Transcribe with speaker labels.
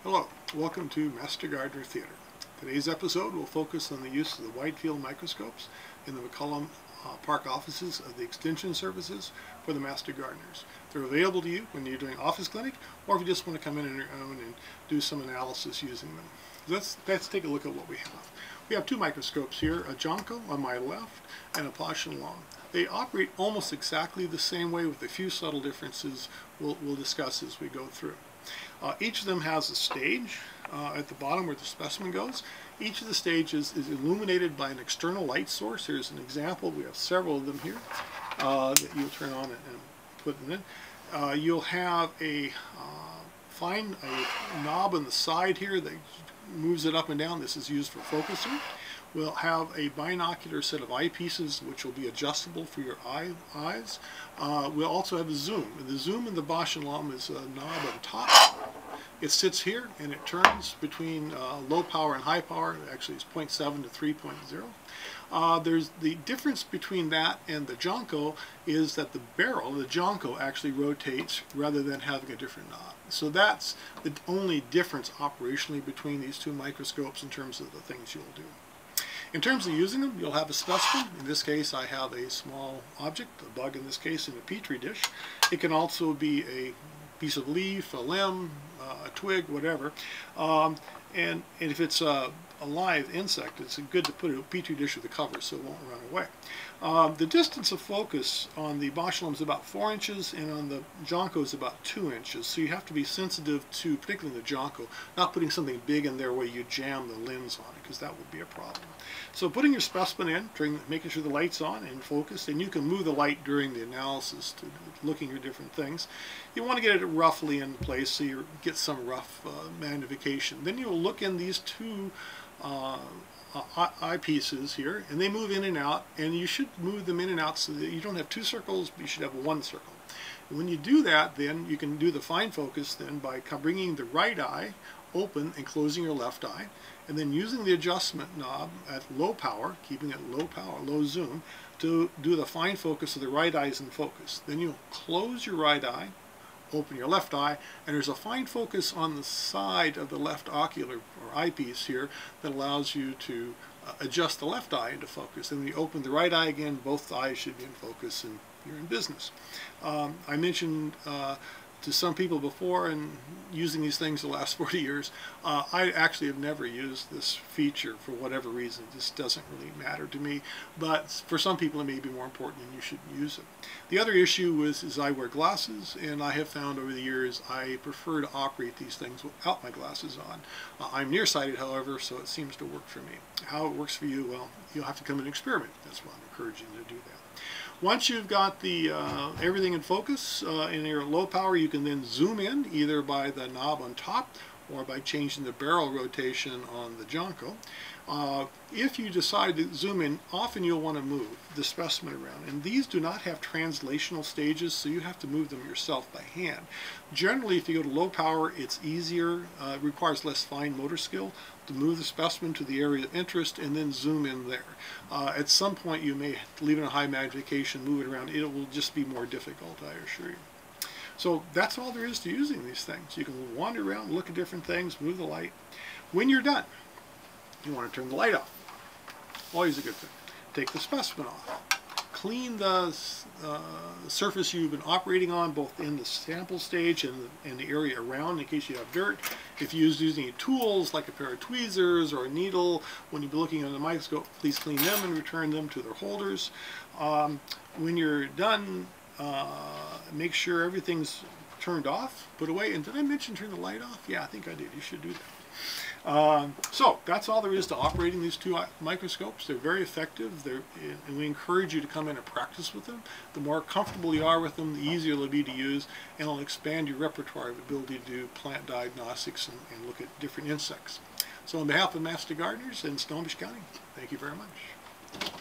Speaker 1: Hello, welcome to Master Gardener Theater. Today's episode will focus on the use of the wide field microscopes in the McCollum Park offices of the Extension Services for the Master Gardeners. They're available to you when you're doing office clinic or if you just want to come in on your own and do some analysis using them. Let's take a look at what we have. We have two microscopes here, a Jonco on my left and a McCollum. They operate almost exactly the same way with a few subtle differences we'll discuss as we go through. Each of them has a stage at the bottom where the specimen goes. Each of the stages is illuminated by an external light source. Here's an example. We have several of them here that you'll turn on and put them in. You'll have a knob on the side here that moves it up and down. This is used for focusing. We'll have a binocular set of eyepieces which will be adjustable for your eyes. We'll also have a zoom. The zoom in the McCollum is a knob on top. It sits here and it turns between low power and high power. Actually it's 0.7 to 3.0. There's the difference between that and the Jonco is that the barrel, the Jonco, actually rotates rather than having a different knob. So that's the only difference operationally between these two microscopes in terms of the things you'll do. In terms of using them, you'll have a specimen. In this case, I have a small object, a bug in this case, in a petri dish. It can also be a piece of leaf, a limb, a twig, whatever. And if it's a live insect, it's good to put it in a petri dish with a cover so it won't run away. The distance of focus on the McCollum is about 4 inches and on the Jonco is about 2 inches. So you have to be sensitive to, particularly the Jonco, not putting something big in there where you jam the lens on it, because that would be a problem. So putting your specimen in, making sure the light's on and focused, and you can move the light during the analysis to looking at different things. You want to get it roughly in place so you get some rough magnification. Then you'll look in these two eyepieces here, and they move in and out, and you should move them in and out so that you don't have two circles, but you should have one circle. And when you do that, then you can do the fine focus then by bringing the right eye open and closing your left eye, and then using the adjustment knob at low power, keeping it low power, low zoom, to do the fine focus so the right eye is in focus. Then you'll close your right eye, open your left eye, and there's a fine focus on the side of the left ocular or eyepiece here that allows you to adjust the left eye into focus. And when you open the right eye again, both eyes should be in focus and you're in business. I mentioned to some people before, and using these things the last 40 years, I actually have never used this feature for whatever reason. This doesn't really matter to me, but for some people it may be more important and you should use it. The other issue is I wear glasses, and I have found over the years I prefer to operate these things without my glasses on. I'm nearsighted, however, so it seems to work for me. How it works for you, well, you'll have to come and experiment. That's why I'm encouraging you to do that. Once you've got the everything in focus in your low power, you can then zoom in either by the knob on top or by changing the barrel rotation on the Jonco. If you decide to zoom in, often you'll want to move the specimen around, and these do not have translational stages, so you have to move them yourself by hand. Generally, if you go to low power, it's easier, it requires less fine motor skill to move the specimen to the area of interest and then zoom in there. At some point you may leave it in a high magnification, move it around. It will just be more difficult, I assure you. So that's all there is to using these things. You can wander around, look at different things, move the light. When you're done, you want to turn the light off. Always a good thing. Take the specimen off. Clean the surface you've been operating on, both in the sample stage and the area around, in case you have dirt. If you're using tools like a pair of tweezers or a needle, when you're looking at the microscope, please clean them and return them to their holders. When you're done, make sure everything's turned off, put away. And did I mention turn the light off? Yeah, I think I did. You should do that. So that's all there is to operating these two microscopes. They're very effective, and we encourage you to come in and practice with them. The more comfortable you are with them, the easier they'll be to use, and it'll expand your repertoire of ability to do plant diagnostics and look at different insects. So on behalf of Master Gardeners in Snohomish County, thank you very much.